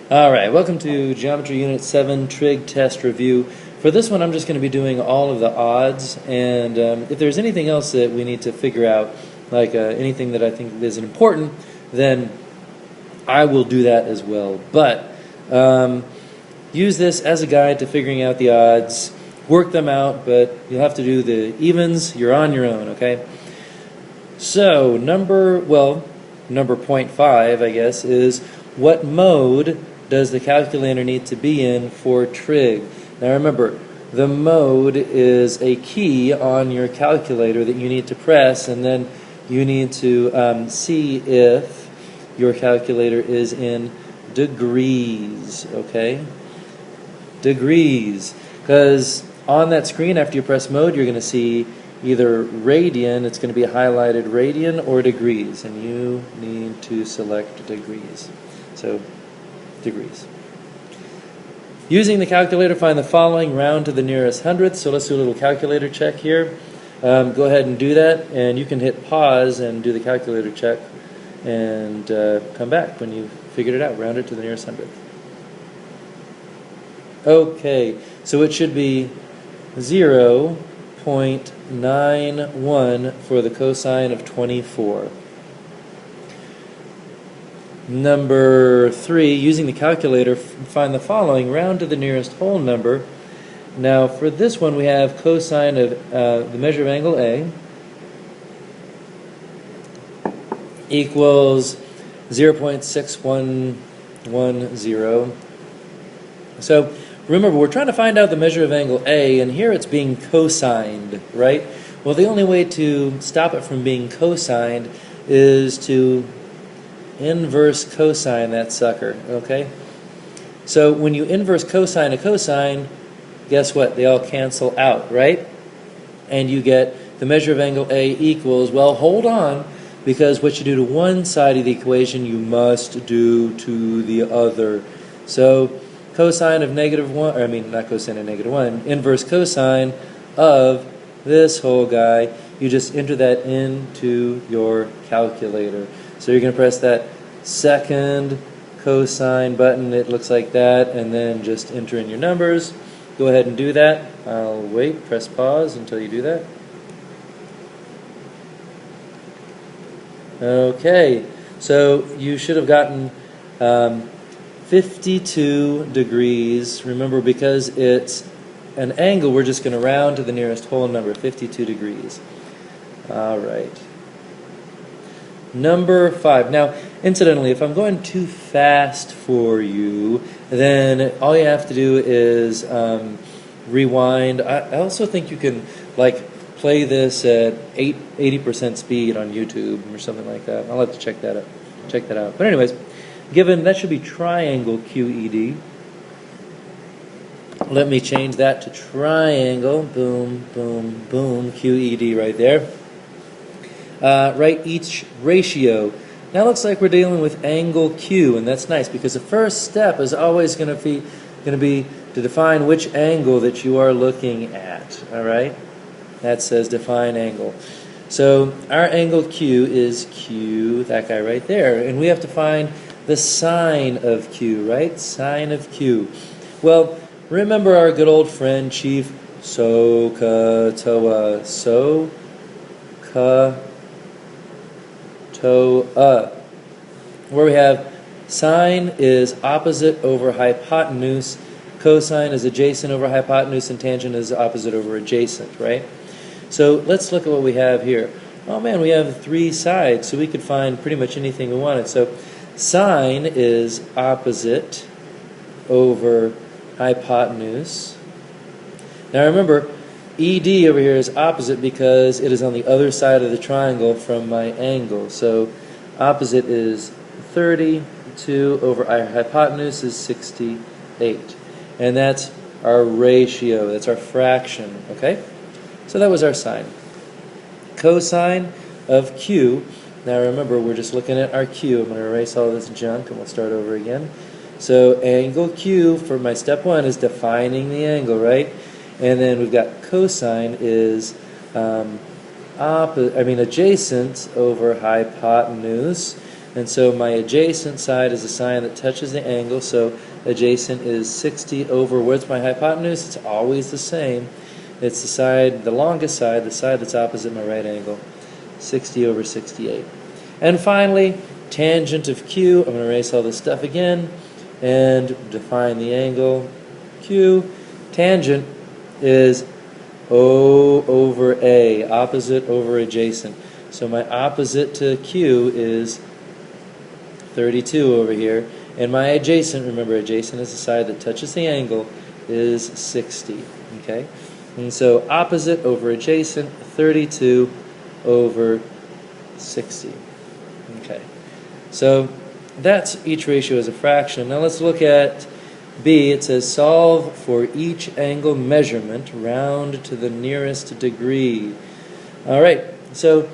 Alright, welcome to Geometry Unit 7 Trig Test Review. For this one I'm just going to be doing all of the odds, and if there's anything else that we need to figure out, like anything that I think is important, then I will do that as well. But use this as a guide to figuring out the odds, work them out, but you'll have to do the evens, you're on your own, okay? So, number 0.5, I guess, is what mode does the calculator need to be in for trig? Now remember, the mode is a key on your calculator that you need to press, and then you need to see if your calculator is in degrees, okay? Degrees. Because on that screen, after you press mode, you're going to see either radian, it's going to be highlighted radian, or degrees, and you need to select degrees. So, degrees. Using the calculator, find the following, round to the nearest hundredth. So let's do a little calculator check here. Go ahead and do that, and you can hit pause and do the calculator check and come back when you've figured it out. Round it to the nearest hundredth. Okay, so it should be 0.91 for the cosine of 24. Number 3, using the calculator, find the following, round to the nearest whole number. Now for this one we have cosine of the measure of angle A equals 0.6110. So remember, we're trying to find out the measure of angle A, and here it's being cosigned, right? Well, the only way to stop it from being cosigned is to inverse cosine that sucker, okay? So when you inverse cosine a cosine, guess what? They all cancel out, right? And you get the measure of angle A equals, well, hold on, because what you do to one side of the equation, you must do to the other. So cosine of negative 1, or I mean, not cosine of negative 1, inverse cosine of this whole guy, you just enter that into your calculator. So you're going to press that second cosine button, it looks like that, and then just enter in your numbers. Go ahead and do that. I'll wait, press pause until you do that. Okay, so you should have gotten 52 degrees. Remember, because it's an angle, we're just going to round to the nearest whole number, 52 degrees. All right. Number 5. Now, incidentally, if I'm going too fast for you, then all you have to do is rewind. I also think you can play this at 80% speed on YouTube or something like that. I'll have to check that out. But anyways, given that should be triangle QED. Let me change that to triangle. Boom, boom, boom. QED right there. Write each ratio. Now it looks like we're dealing with angle Q, and that's nice because the first step is always going to be to define which angle that you are looking at. All right, that says define angle. So our angle Q is Q, that guy right there, and we have to find the sine of Q, right? Sine of Q. Well, remember our good old friend Chief SOHCAHTOA. Where we have sine is opposite over hypotenuse, cosine is adjacent over hypotenuse, and tangent is opposite over adjacent, right? So let's look at what we have here. Oh man, we have 3 sides, so we could find pretty much anything we wanted. So sine is opposite over hypotenuse. Now remember, ED over here is opposite because it is on the other side of the triangle from my angle. So opposite is 32 over our hypotenuse is 68. And that's our ratio, that's our fraction, okay? So that was our sine. Cosine of Q. Now remember, we're just looking at our Q. I'm going to erase all this junk and we'll start over again. So angle Q for my step 1 is defining the angle, right? And then we've got cosine is adjacent over hypotenuse. And so my adjacent side is a sine that touches the angle, so adjacent is 60 over, what's my hypotenuse? It's always the same. It's the side, the longest side, the side that's opposite my right angle, 60 over 68. And finally, tangent of Q, I'm going to erase all this stuff again, and define the angle Q. Tangent is O over A, opposite over adjacent. So my opposite to Q is 32 over here, and my adjacent, remember adjacent is the side that touches the angle, is 60. Okay? And so opposite over adjacent, 32 over 60. Okay. So that's each ratio as a fraction. Now let's look at B. It says solve for each angle measurement, round to the nearest degree. All right. So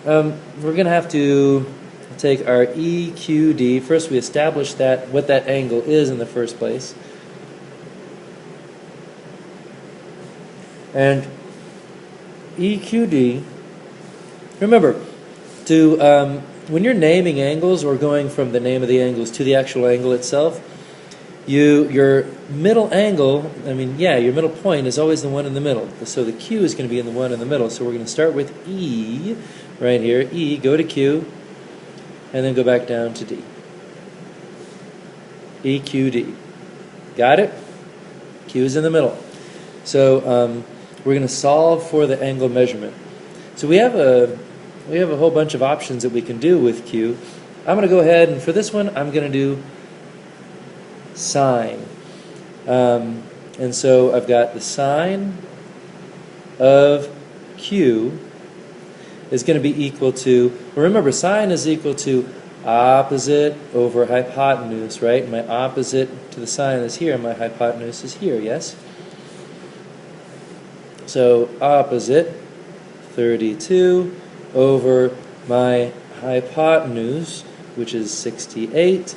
we're going to have to take our EQD. First we establish that what that angle is in the first place. And EQD, remember, when you're naming angles or going from the name of the angles to the actual angle itself, your middle angle, your middle point is always the one in the middle. So the Q is going to be in the one in the middle. So we're going to start with E right here. E, go to Q, and then go back down to D. EQD. Got it? Q is in the middle. So we're going to solve for the angle measurement. So we have a whole bunch of options that we can do with Q. I'm going to go ahead, and for this one, I'm going to do sine. And so I've got the sine of Q is going to be equal to, remember, sine is equal to opposite over hypotenuse, right? My opposite to the sine is here, and my hypotenuse is here, yes? So opposite, 32, over my hypotenuse, which is 68.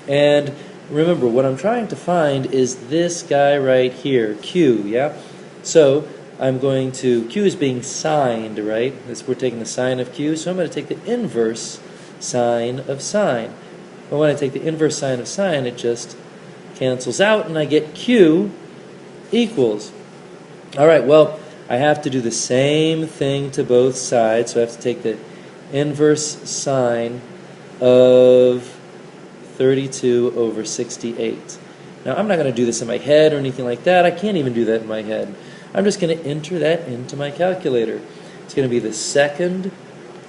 And remember, what I'm trying to find is this guy right here, Q, yeah? So I'm going to, Q is being signed, right? We're taking the sine of Q, so I'm going to take the inverse sine of sine. But when I take the inverse sine of sine, it just cancels out, and I get Q equals. All right, well, I have to do the same thing to both sides, so I have to take the inverse sine of 32 over 68. Now, I'm not going to do this in my head or anything like that. I can't even do that in my head. I'm just going to enter that into my calculator. It's going to be the second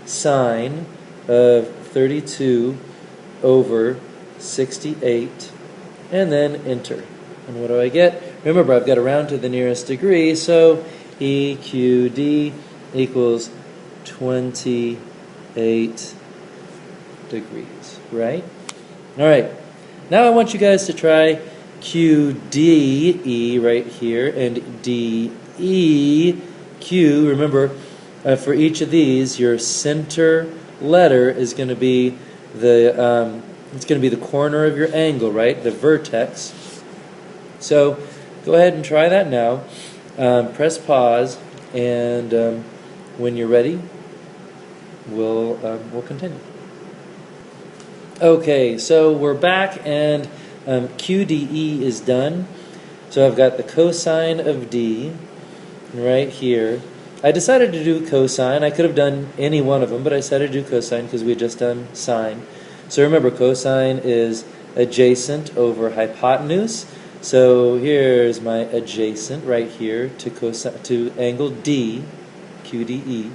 sine of 32 over 68, and then enter. And what do I get? Remember, I've got to round to the nearest degree, so EQD equals 28 degrees, right? All right. Now I want you guys to try QDE right here and DEQ. Remember, for each of these, your center letter is going to be the corner of your angle, right? The vertex. So go ahead and try that now. Press pause, and when you're ready, we'll continue. Okay, so we're back, and QDE is done. So I've got the cosine of D right here. I decided to do cosine. I could have done any one of them, but I decided to do cosine because we had just done sine. So remember, cosine is adjacent over hypotenuse. So here's my adjacent right here to angle D, QDE.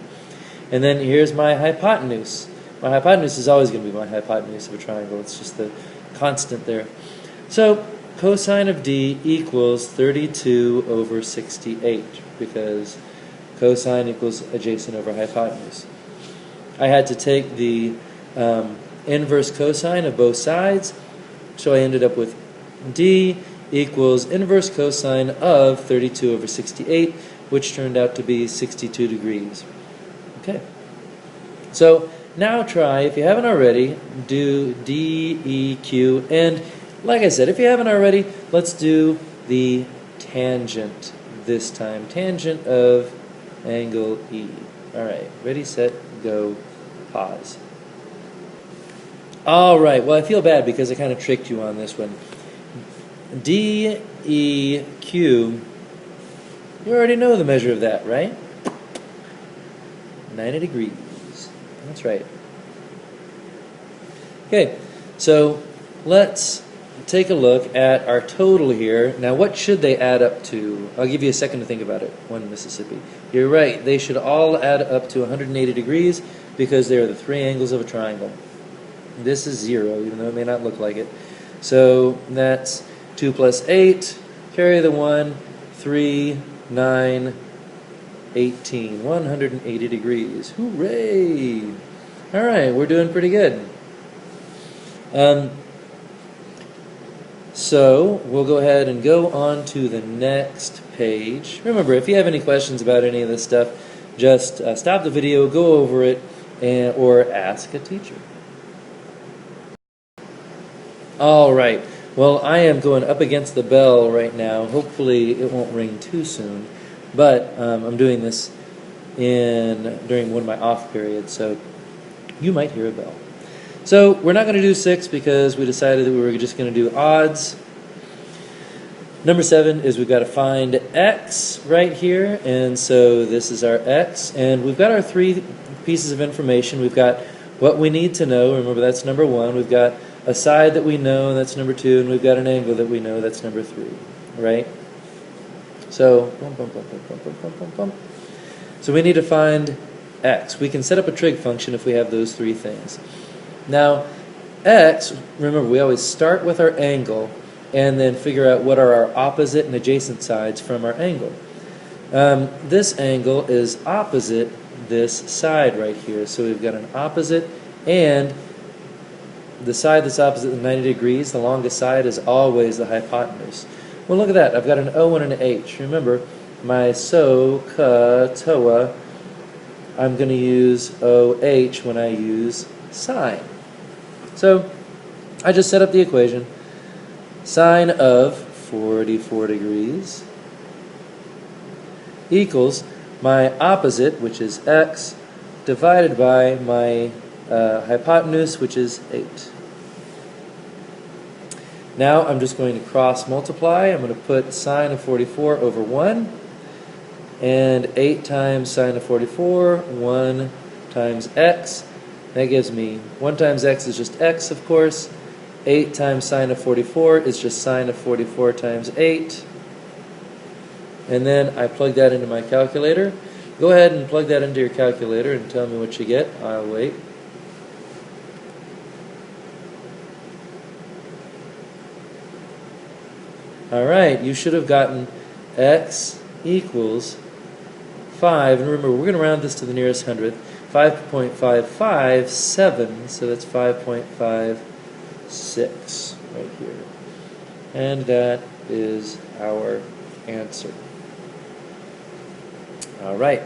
And then here's my hypotenuse. My hypotenuse is always going to be my hypotenuse of a triangle. It's just the constant there. So cosine of D equals 32 over 68 because cosine equals adjacent over hypotenuse. I had to take the inverse cosine of both sides, so I ended up with D equals inverse cosine of 32 over 68, which turned out to be 62 degrees. Okay. So now try, if you haven't already, do DEQ. And like I said, if you haven't already, let's do the tangent this time. Tangent of angle E. All right. Ready, set, go, pause. All right, well, I feel bad because I kind of tricked you on this one. DEQ, you already know the measure of that, right? 90 degrees. That's right. Okay, so let's take a look at our total here. Now, what should they add up to? I'll give you a second to think about it. 1 Mississippi. You're right. They should all add up to 180 degrees because they are the three angles of a triangle. This is 0, even though it may not look like it. So that's 2 plus 8. Carry the 1. 3, 9, 18. 180 degrees. Hooray! All right, we're doing pretty good. So we'll go ahead and go on to the next page. Remember, if you have any questions about any of this stuff, just stop the video, go over it, or ask a teacher. All right. Well, I am going up against the bell right now. Hopefully it won't ring too soon. But I'm doing this during one of my off periods, so you might hear a bell. So we're not going to do 6 because we decided that we were just going to do odds. Number 7 is we've got to find x right here, and so this is our x. And we've got our 3 pieces of information. We've got what we need to know. Remember, that's number 1. We've got a side that we know, and that's number 2. And we've got an angle that we know, that's number 3. Right? So, so we need to find x. We can set up a trig function if we have those 3 things. Now, x, remember, we always start with our angle and then figure out what are our opposite and adjacent sides from our angle. This angle is opposite this side right here. So we've got an opposite, and the side that's opposite the 90 degrees, the longest side, is always the hypotenuse. Well, look at that. I've got an O and an H. Remember, my SOHCAHTOA, I'm going to use OH when I use sine. So I just set up the equation. Sine of 44 degrees equals my opposite, which is x, divided by my hypotenuse, which is 8. Now I'm just going to cross multiply. I'm going to put sine of 44 over 1, and 8 times sine of 44, 1 times x. That gives me 1 times x is just x, of course. 8 times sine of 44 is just sine of 44 times 8. And then I plug that into my calculator. Go ahead and plug that into your calculator and tell me what you get. I'll wait. All right, you should have gotten x equals 5. And remember, we're going to round this to the nearest hundredth. 5.557, so that's 5.56 right here. And that is our answer. All right.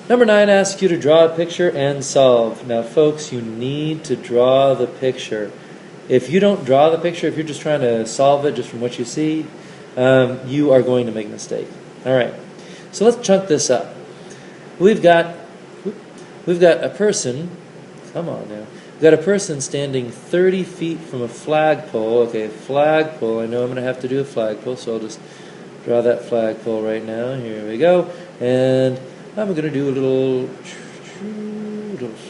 Number 9 asks you to draw a picture and solve. Now, folks, you need to draw the picture. If you don't draw the picture, if you're just trying to solve it just from what you see, you are going to make a mistake. All right, so let's chunk this up. We've got a person. Come on now. We've got a person standing 30 feet from a flagpole. Okay, flagpole. I know I'm going to have to do a flagpole, so I'll just draw that flagpole right now. Here we go. And I'm going to do a little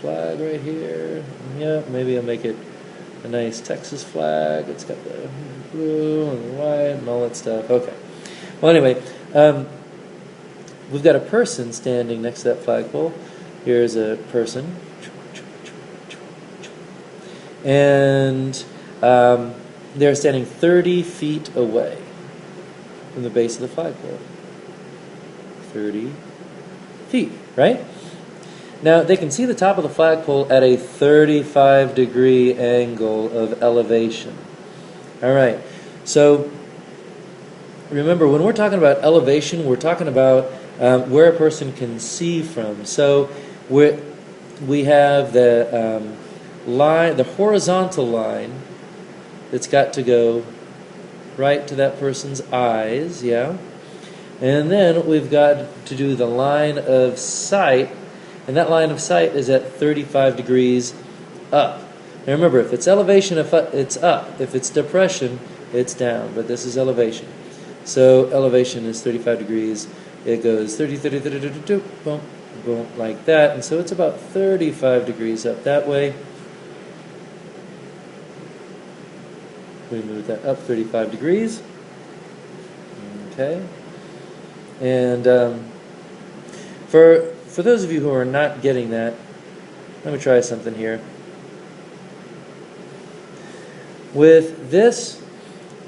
flag right here. Yeah, maybe I'll make it a nice Texas flag. It's got the blue and the white and all that stuff. Okay. Well, anyway, we've got a person standing next to that flagpole. Here's a person. And they're standing 30 feet away from the base of the flagpole. 30 feet, right? Now, they can see the top of the flagpole at a 35-degree angle of elevation. All right, so remember, when we're talking about elevation, we're talking about where a person can see from. So we have the line, the horizontal line that's got to go right to that person's eyes, yeah? And then we've got to do the line of sight and that line of sight is at 35 degrees up. Now remember, if it's elevation, it's up. If it's depression, it's down. But this is elevation. So elevation is 35 degrees. It goes 30, 30, 30, 30, 30, boom, boom, like that. And so it's about 35 degrees up that way. We move that up 35 degrees. Okay. And for those of you who are not getting that, let me try something here. With this,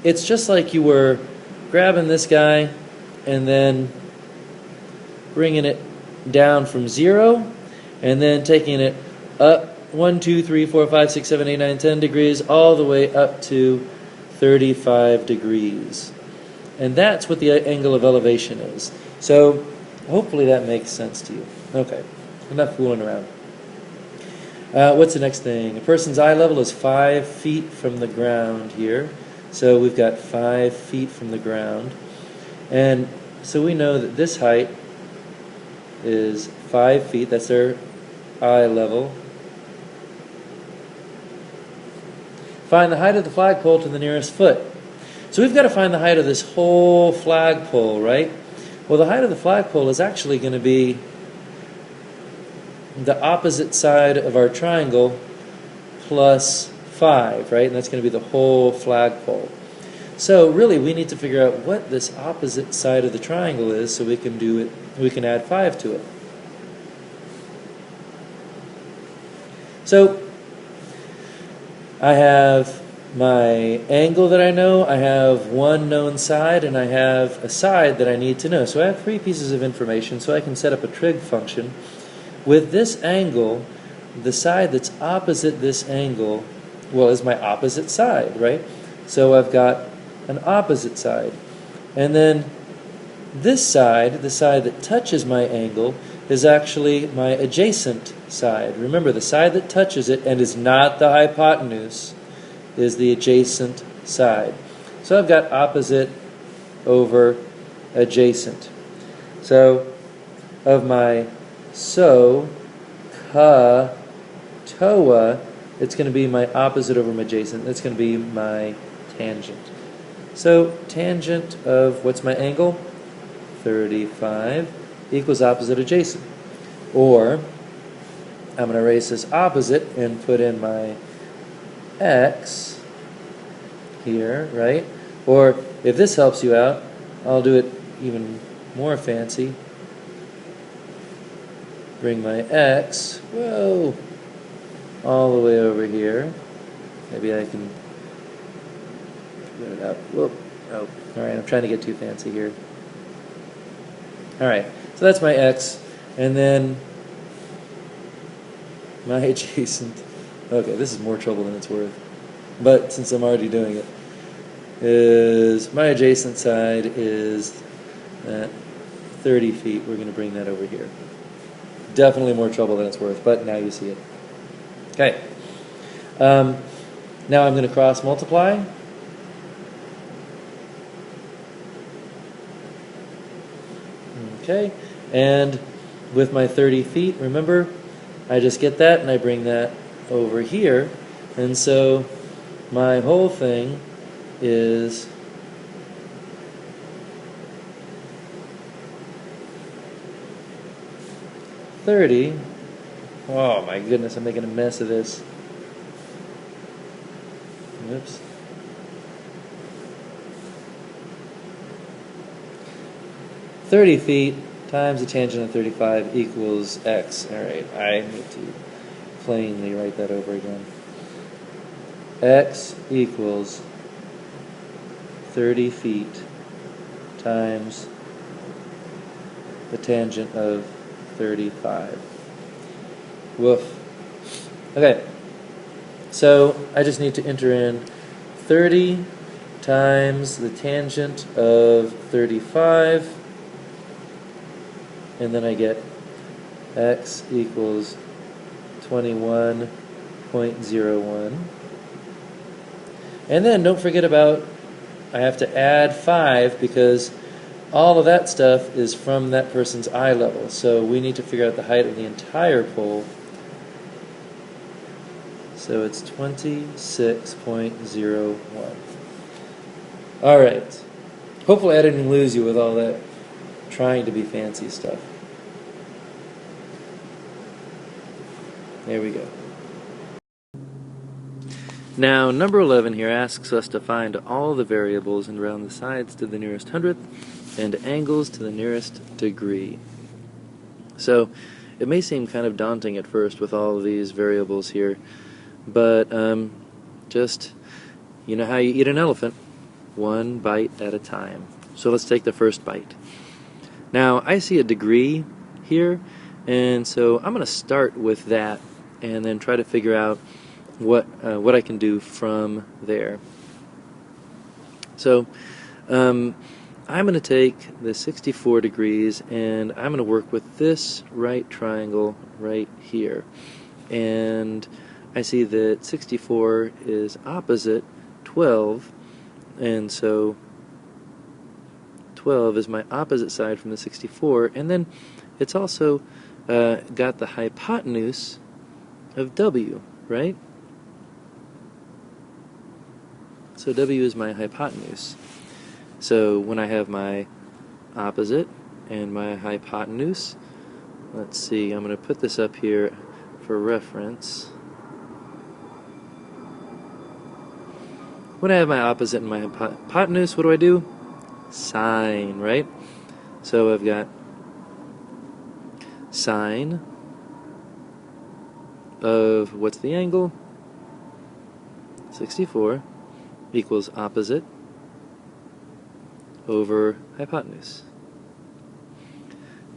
it's just like you were grabbing this guy and then bringing it down from 0 and then taking it up 1, 2, 3, 4, 5, 6, 7, 8, 9, 10 degrees all the way up to 35 degrees. And that's what the angle of elevation is. So hopefully that makes sense to you. Okay, enough fooling around. What's the next thing? A person's eye level is 5 feet from the ground here. So we've got 5 feet from the ground. And so we know that this height is 5 feet. That's their eye level. Find the height of the flagpole to the nearest foot. So we've got to find the height of this whole flagpole, right? Well, the height of the flagpole is actually going to be the opposite side of our triangle plus 5, right? And that's going to be the whole flagpole. So really, we need to figure out what this opposite side of the triangle is so we can do it. We can add 5 to it. So I have my angle that I know, I have one known side, and I have a side that I need to know. So I have 3 pieces of information, so I can set up a trig function. With this angle, the side that's opposite this angle, well, is my opposite side, right? So I've got an opposite side. And then this side, the side that touches my angle, is actually my adjacent side. Remember, the side that touches it and is not the hypotenuse is the adjacent side. So I've got opposite over adjacent. So of my so, ka, toa, it's going to be my opposite over my adjacent. That's going to be my tangent. So tangent of, what's my angle? 35 equals opposite adjacent. Or I'm going to erase this opposite and put in my x here, right? Or if this helps you out, I'll do it even more fancy. Bring my x, whoa, all the way over here. Maybe I can get it up. Whoop. Oh, all right, I'm trying to get too fancy here. All right, so that's my x, and then my adjacent. Okay, this is more trouble than it's worth. But since I'm already doing it, is my adjacent side is at 30 feet. We're going to bring that over here. Definitely more trouble than it's worth, but now you see it. Okay. Now I'm going to cross multiply. Okay. And with my 30 feet, remember, I just get that and I bring that over here. And so my whole thing is $30. Oh my goodness, I'm making a mess of this. Oops. $30 times the tangent of 35 equals x. Alright, I need to plainly write that over again. X equals 30 feet times the tangent of 35. Woof. Okay, so I just need to enter in 30 times the tangent of 35, and then I get x equals 21.01. And then don't forget about, I have to add 5 because all of that stuff is from that person's eye level. So we need to figure out the height of the entire pole. So it's 26.01. All right. Hopefully I didn't lose you with all that trying to be fancy stuff. There we go. Now, number 11 here asks us to find all the variables and round the sides to the nearest hundredth and angles to the nearest degree. So, it may seem kind of daunting at first with all of these variables here, but just, you know how you eat an elephant, one bite at a time. So let's take the first bite. Now, I see a degree here, and so I'm going to start with that and then try to figure out what I can do from there. So I'm going to take the 64 degrees and I'm going to work with this right triangle right here. And I see that 64 is opposite 12, and so 12 is my opposite side from the 64, and then it's also got the hypotenuse of W, right? So W is my hypotenuse. So when I have my opposite and my hypotenuse, let's see, I'm going to put this up here for reference. When I have my opposite and my hypotenuse, what do? Sine, right? So I've got sine of, what's the angle? 64 equals opposite over hypotenuse.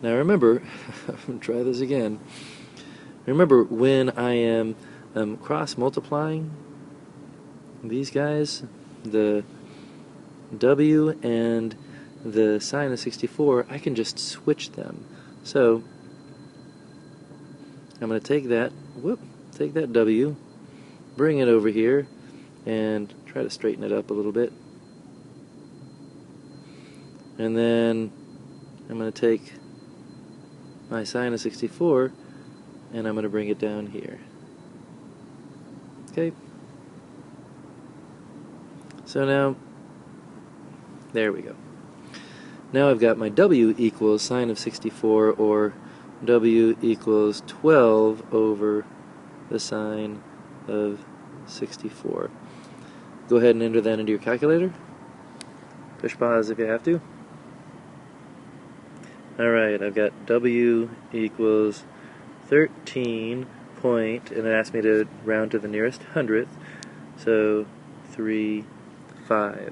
Now remember, I'm going to try this again. Remember, when I am cross-multiplying these guys, the W and the sine of 64, I can just switch them. So I'm going to take that, take that W, bring it over here, and try to straighten it up a little bit. And then I'm going to take my sine of 64 and I'm going to bring it down here. Okay? So now, there we go. Now I've got my W equals sine of 64, or W equals 12 over the sine of 64. Go ahead and enter that into your calculator. Push pause if you have to. Alright, I've got W equals 13 point, and it asked me to round to the nearest hundredth, so 3.5.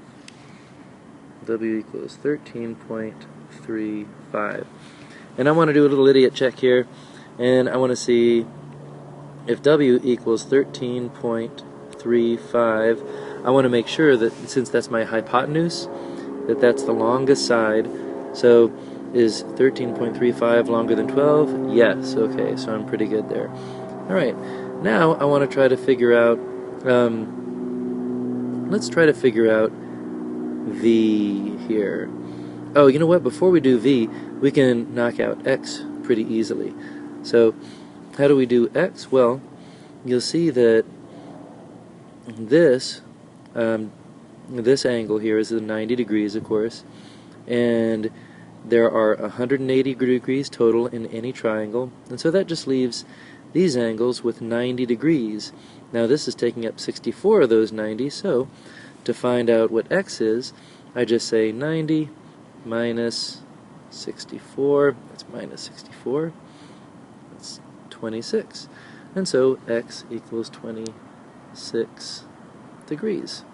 W equals 13.35. And I want to do a little idiot check here, and I want to see if W equals 13.35. I want to make sure that, since that's my hypotenuse, that that's the longest side. So is 13.35 longer than 12? Yes. Okay, so I'm pretty good there. Alright, now I want to try to figure out, let's try to figure out V here. Oh, you know what? Before we do V, we can knock out X pretty easily. So how do we do X? Well, you'll see that this this angle here is 90 degrees, of course, and there are 180 degrees total in any triangle, and so that just leaves these angles with 90 degrees. Now this is taking up 64 of those 90, so to find out what X is, I just say 90 minus 64, that's minus 64, that's 26. And so X equals 26 degrees.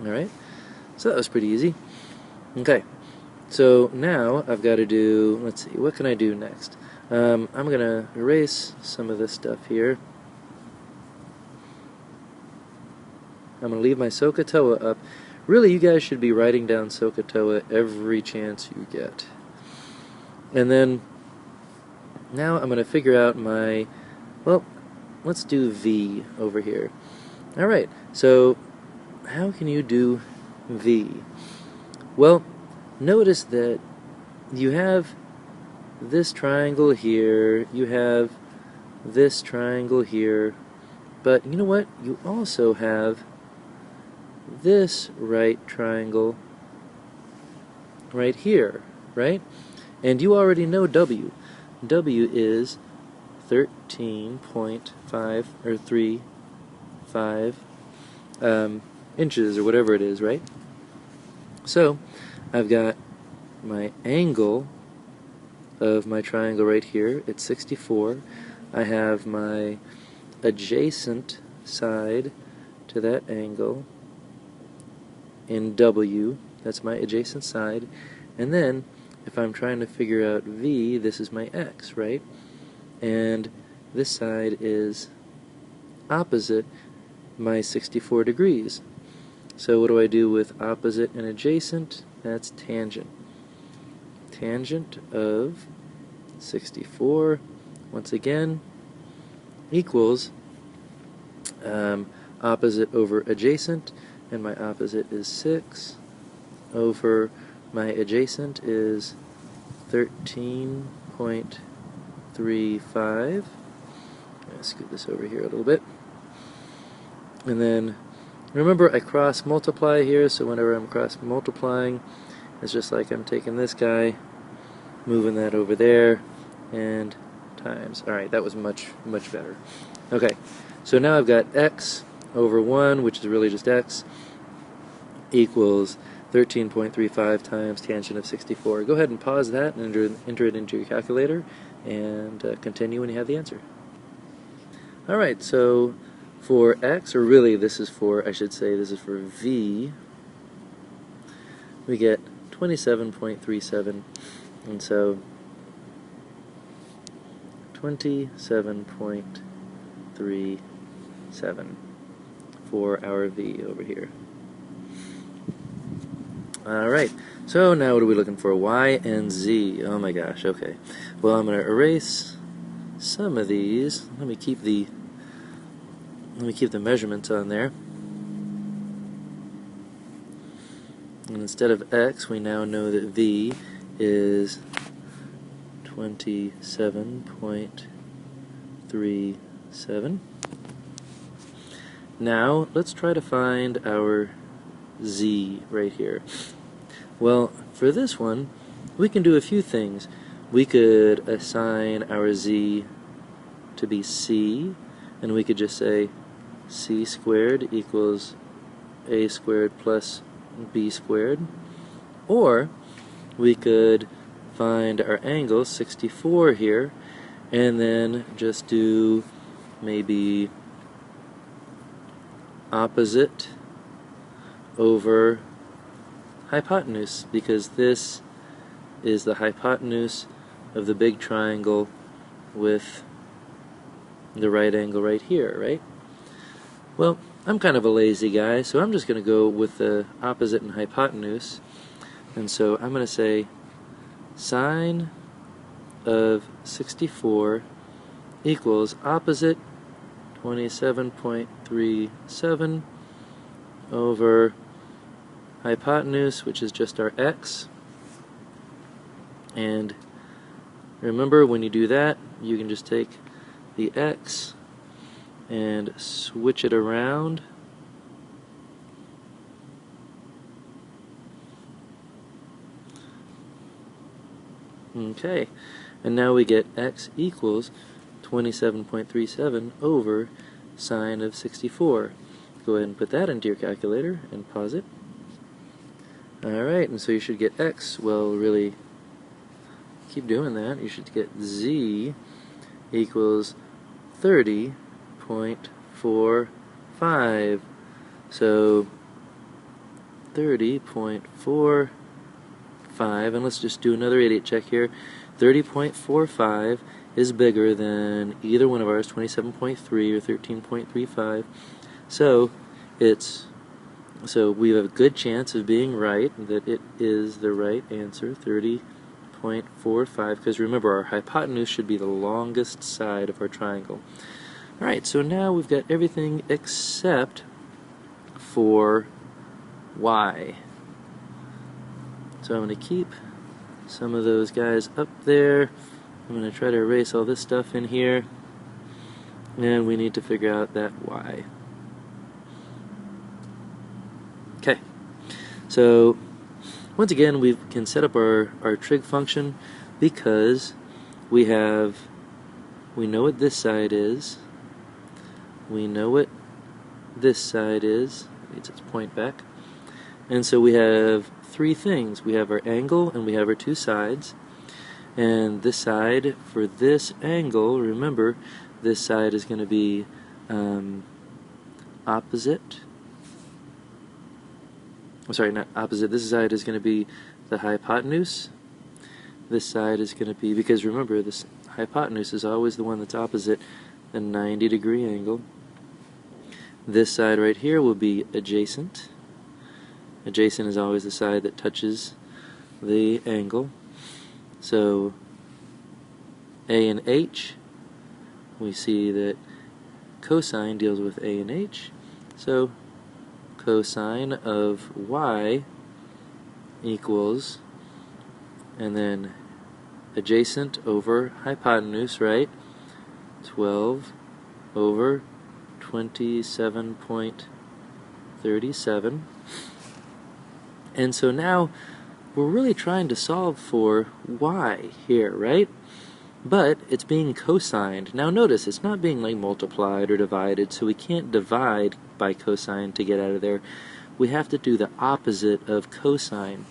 Alright, so that was pretty easy. Okay, so now I've got to do, let's see, what can I do next? I'm going to erase some of this stuff here. I'm going to leave my SOHCAHTOA up. Really, you guys should be writing down SOHCAHTOA every chance you get. And then, now I'm going to figure out my, well, let's do V over here. Alright, so how can you do V? Well, notice that you have this triangle here, you have this triangle here, but you know what? You also have this right triangle right here, right? And you already know W. W is 13.5 or 3.5 inches or whatever it is, right? So I've got my angle of my triangle right here. It's 64. I have my adjacent side to that angle in W. That's my adjacent side. And then if I'm trying to figure out V, this is my X, right? And this side is opposite my 64 degrees. So what do I do with opposite and adjacent? That's tangent. Tangent of 64, once again, equals opposite over adjacent, and my opposite is 6 over my adjacent is 13.35. Let's scoot this over here a little bit. And then remember, I cross multiply here, so whenever I'm cross multiplying, it's just like I'm taking this guy, moving that over there, and times. Alright, that was much better. Okay, so now I've got x over 1, which is really just x, equals 13.35 times tangent of 64. Go ahead and pause that and enter it into your calculator, and continue when you have the answer. Alright, so for x, or really this is for, I should say, this is for v, we get 27.37, and so 27.37 for our v over here. Alright, so now what are we looking for? Y and z. Oh my gosh, okay. Well, I'm going to erase some of these. Let me keep the measurements on there. And instead of x, we now know that v is 27.37. Now, let's try to find our z right here. Well, for this one, we can do a few things. We could assign our z to be c, and we could just say c squared equals a squared plus b squared. Or we could find our angle, 64 here, and then just do maybe opposite over hypotenuse, because this is the hypotenuse of the big triangle with the right angle right here, right? Well, I'm kind of a lazy guy, so I'm just going to go with the opposite and hypotenuse, and so I'm going to say sine of 64 equals opposite 27.37 over hypotenuse, which is just our x. And remember, when you do that, you can just take the x and switch it around. Okay, and now we get x equals 27.37 over sine of 64. Go ahead and put that into your calculator and pause it. Alright, and so you should get x, well, really, keep doing that. You should get z equals 30.45. So 30.45, and let's just do another idiot check here. 30.45 is bigger than either one of ours, 27.3 or 13.35. So we have a good chance of being right, that it is the right answer, 30.45, because remember, our hypotenuse should be the longest side of our triangle. Alright, so now we've got everything except for y. So I'm going to keep some of those guys up there. I'm going to try to erase all this stuff in here. And we need to figure out that y. Okay. So once again, we can set up our trig function because we know what this side is. We know what this side is. It needs its point back. And so we have three things. We have our angle and we have our two sides. And this side, for this angle, remember, this side is going to be opposite. I'm sorry, not opposite. This side is going to be the hypotenuse. This side is going to be, because remember, this hypotenuse is always the one that's opposite the 90-degree angle. This side right here will be adjacent. Adjacent is always the side that touches the angle. So A and H, we see that cosine deals with A and H. So cosine of y equals, and then adjacent over hypotenuse, right? 12 over 27.37. And so now we're really trying to solve for y here, right? But it's being cosigned. Now notice, it's not being like multiplied or divided, so we can't divide by cosine to get out of there. We have to do the opposite of cosine.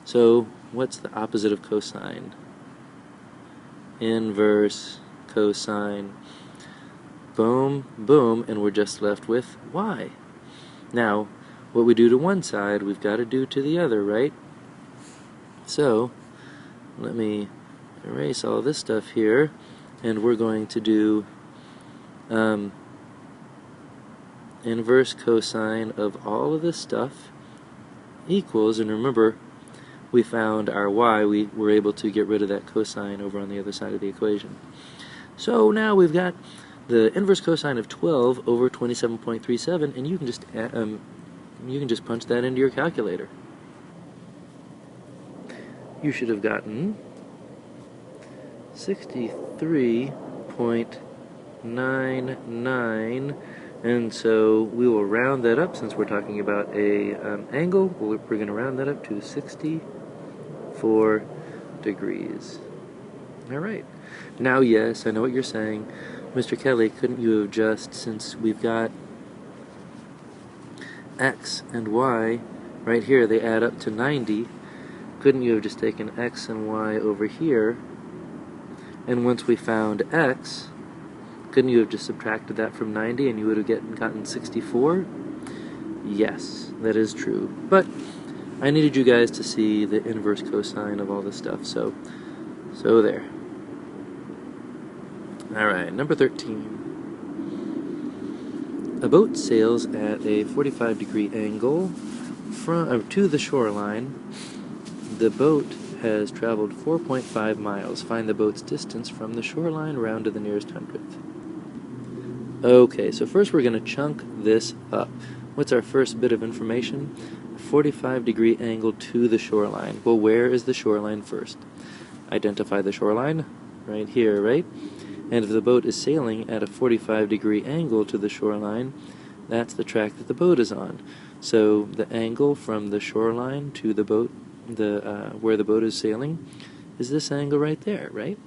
So what's the opposite of cosine? Inverse cosine. Boom, boom, and we're just left with y. Now, what we do to one side, we've got to do to the other, right? So, let me erase all this stuff here, and we're going to do inverse cosine of all of this stuff equals, and remember, we found our y, we were able to get rid of that cosine over on the other side of the equation. So now we've got the inverse cosine of 12 over 27.37, and you can just punch that into your calculator. You should have gotten 63.99, and so we will round that up since we're talking about a angle. We're going to round that up to 64 degrees. All right. Now, yes, I know what you're saying. Mr. Kelly, couldn't you have just, since we've got x and y right here, they add up to 90, couldn't you have just taken x and y over here, and once we found x, couldn't you have just subtracted that from 90 and you would have gotten 64? Yes, that is true. But I needed you guys to see the inverse cosine of all this stuff, so there. Alright, number 13. A boat sails at a 45-degree angle to the shoreline. The boat has traveled 4.5 miles. Find the boat's distance from the shoreline round to the nearest hundredth. Okay, so first we're going to chunk this up. What's our first bit of information? A 45-degree angle to the shoreline. Well, where is the shoreline first? Identify the shoreline right here, right? And if the boat is sailing at a 45-degree angle to the shoreline, that's the track that the boat is on. So the angle from the shoreline to the boat, where the boat is sailing, is this angle right there, right?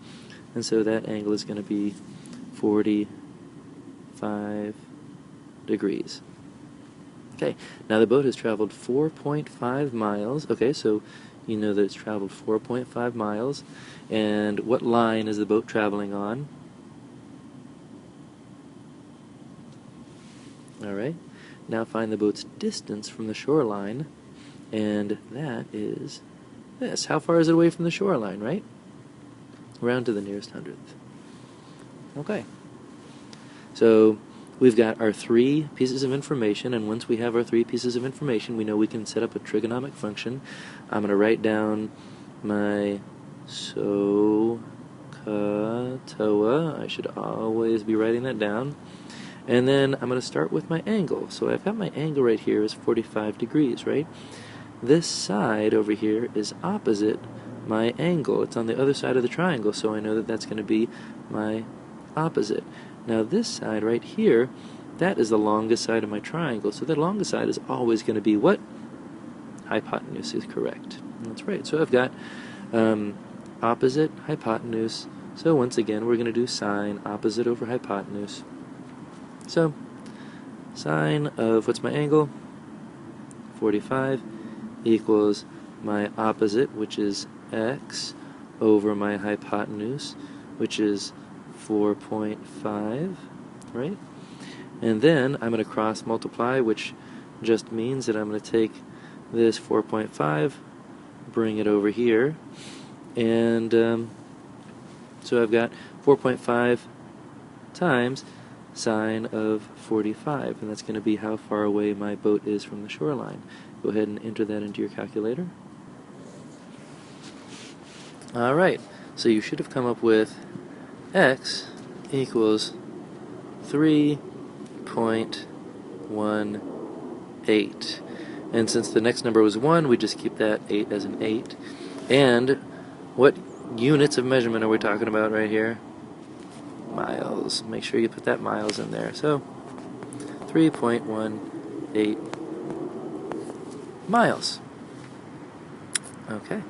And so that angle is going to be 45 degrees. Okay, now the boat has traveled 4.5 miles. Okay, so you know that it's traveled 4.5 miles. And what line is the boat traveling on? Alright, now find the boat's distance from the shoreline, and that is this. How far is it away from the shoreline, right? Round to the nearest hundredth. Okay. So we've got our three pieces of information, and once we have our three pieces of information, we know we can set up a trigonomic function. I'm going to write down my SOHCAHTOA. I should always be writing that down. And then I'm going to start with my angle. So I've got my angle right here is 45 degrees, right? this side over here is opposite my angle. It's on the other side of the triangle, so I know that that's going to be my opposite. Now this side right here, that is the longest side of my triangle, so the longest side is always going to be what? Hypotenuse is correct. That's right. So I've got opposite, hypotenuse. So once again, we're going to do sine opposite over hypotenuse. So sine of, what's my angle? 45 equals my opposite, which is x, over my hypotenuse, which is 4.5, right? And then I'm going to cross multiply, which just means that I'm going to take this 4.5, bring it over here, and so I've got 4.5 times sine of 45, and that's going to be how far away my boat is from the shoreline. Go ahead and enter that into your calculator. Alright, so you should have come up with x equals 3.18. And since the next number was 1, we just keep that 8 as an 8. And what units of measurement are we talking about right here? Miles. Make sure you put that miles in there. So 3.18 miles. Okay.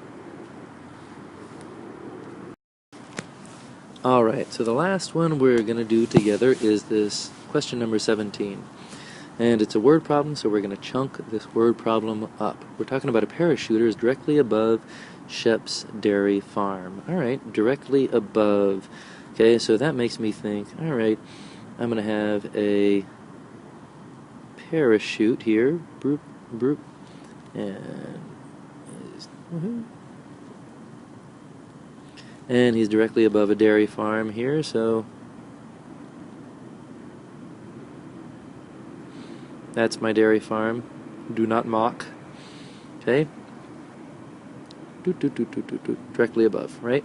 Alright, so the last one we're going to do together is this question number 17. And it's a word problem, so we're going to chunk this word problem up. We're talking about a pair of shooters directly above Shep's Dairy Farm. Alright, directly above. Okay, so that makes me think, alright, I'm going to have a parachute here. Broop, broop. And he's directly above a dairy farm here, so that's my dairy farm. Do not mock. Okay? Directly above, right?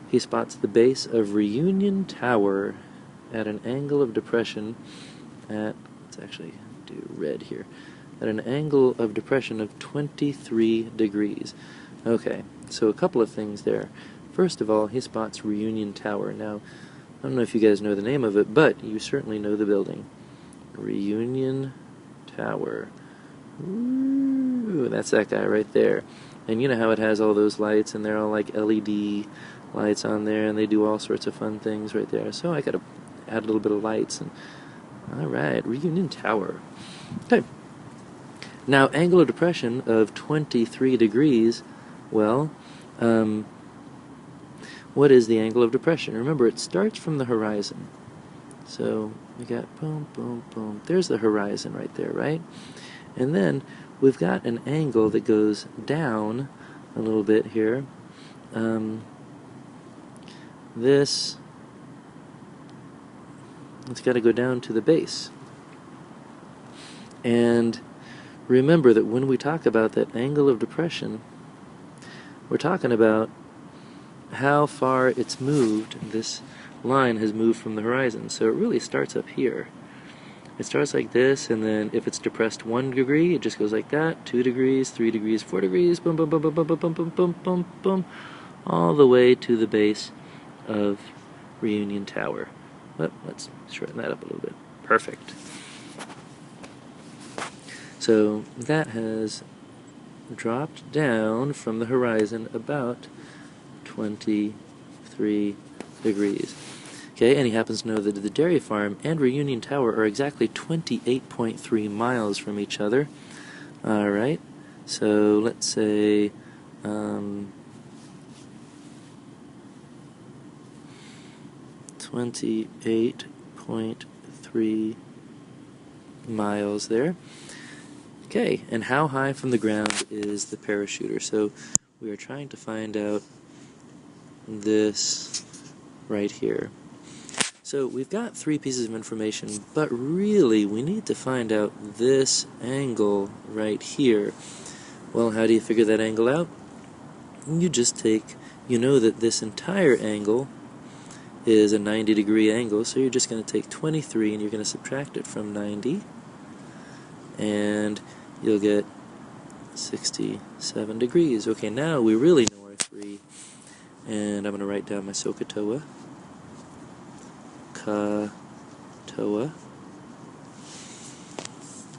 He spots the base of Reunion Tower at an angle of depression at, let's actually do red here, at an angle of depression of 23 degrees. Okay, so a couple of things there. First of all, he spots Reunion Tower. Now, I don't know if you guys know the name of it, but you certainly know the building. Reunion Tower. Ooh, that's that guy right there. And you know how it has all those lights, and they're all like LED lights on there, and they do all sorts of fun things right there. So I gotta add a little bit of lights. And alright, Reunion Tower. Okay. Now, angle of depression of 23 degrees, well, what is the angle of depression? Remember, it starts from the horizon. So we got boom, boom, boom. There's the horizon right there, right? And then we've got an angle that goes down a little bit here. It's got to go down to the base. And remember that when we talk about that angle of depression, we're talking about how far it's moved. This line has moved from the horizon, so it really starts up here. It starts like this, and then if it's depressed 1 degree, it just goes like that. 2 degrees, 3 degrees, 4 degrees, boom, boom, boom, boom, boom, boom, boom, boom, boom, boom, boom, all the way to the base of Reunion Tower. Well, let's shorten that up a little bit. Perfect. So that has dropped down from the horizon about 23 degrees. Okay, and he happens to know that the dairy farm and Reunion Tower are exactly 28.3 miles from each other. Alright, so let's say 28.3 miles there. Okay, and how high from the ground is the parachuter? So we are trying to find out this right here. So we've got 3 pieces of information, but really we need to find out this angle right here. Well, how do you figure that angle out? You just take, you know that this entire angle is a 90-degree angle, so you're just going to take 23 and you're going to subtract it from 90, and you'll get 67 degrees. Okay, now we really know our 3, and I'm going to write down my SOHCAHTOA. KAHTOA.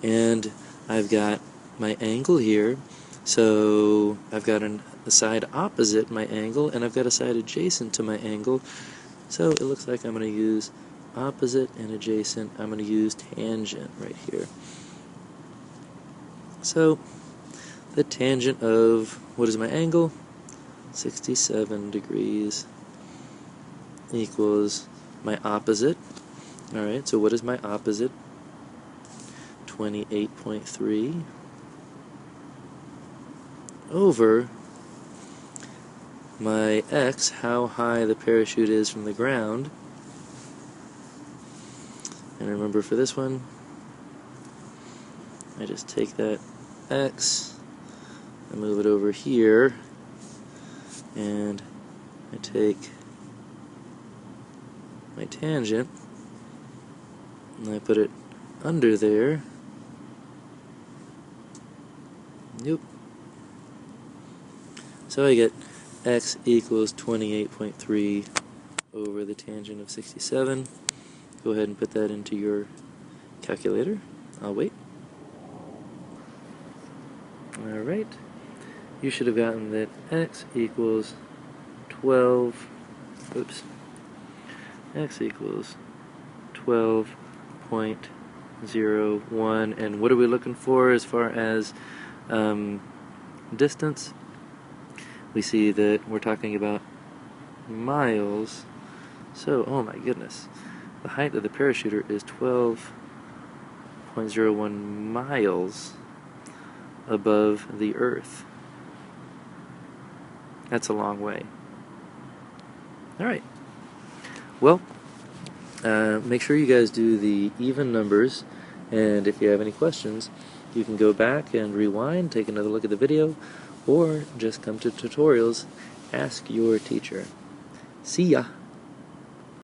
And I've got my angle here, so I've got a side opposite my angle, and I've got a side adjacent to my angle, so it looks like I'm going to use opposite and adjacent. I'm going to use tangent right here. So the tangent of, what is my angle? 67 degrees equals my opposite. Alright, so what is my opposite? 28.3 over my x, how high the parachute is from the ground. And remember, for this one, I just take that x, I move it over here, and I take my tangent, and I put it under there. Yep. So I get x equals 28.3 over the tangent of 67. Go ahead and put that into your calculator. I'll wait. Alright. You should have gotten that x equals 12. Oops. X equals 12.01. And what are we looking for as far as distance? We see that we're talking about miles. So, oh my goodness, the height of the parachuter is 12.01 miles above the Earth. That's a long way. Alright. Well, make sure you guys do the even numbers, and if you have any questions, you can go back and rewind, take another look at the video, or just come to tutorials, ask your teacher. See ya!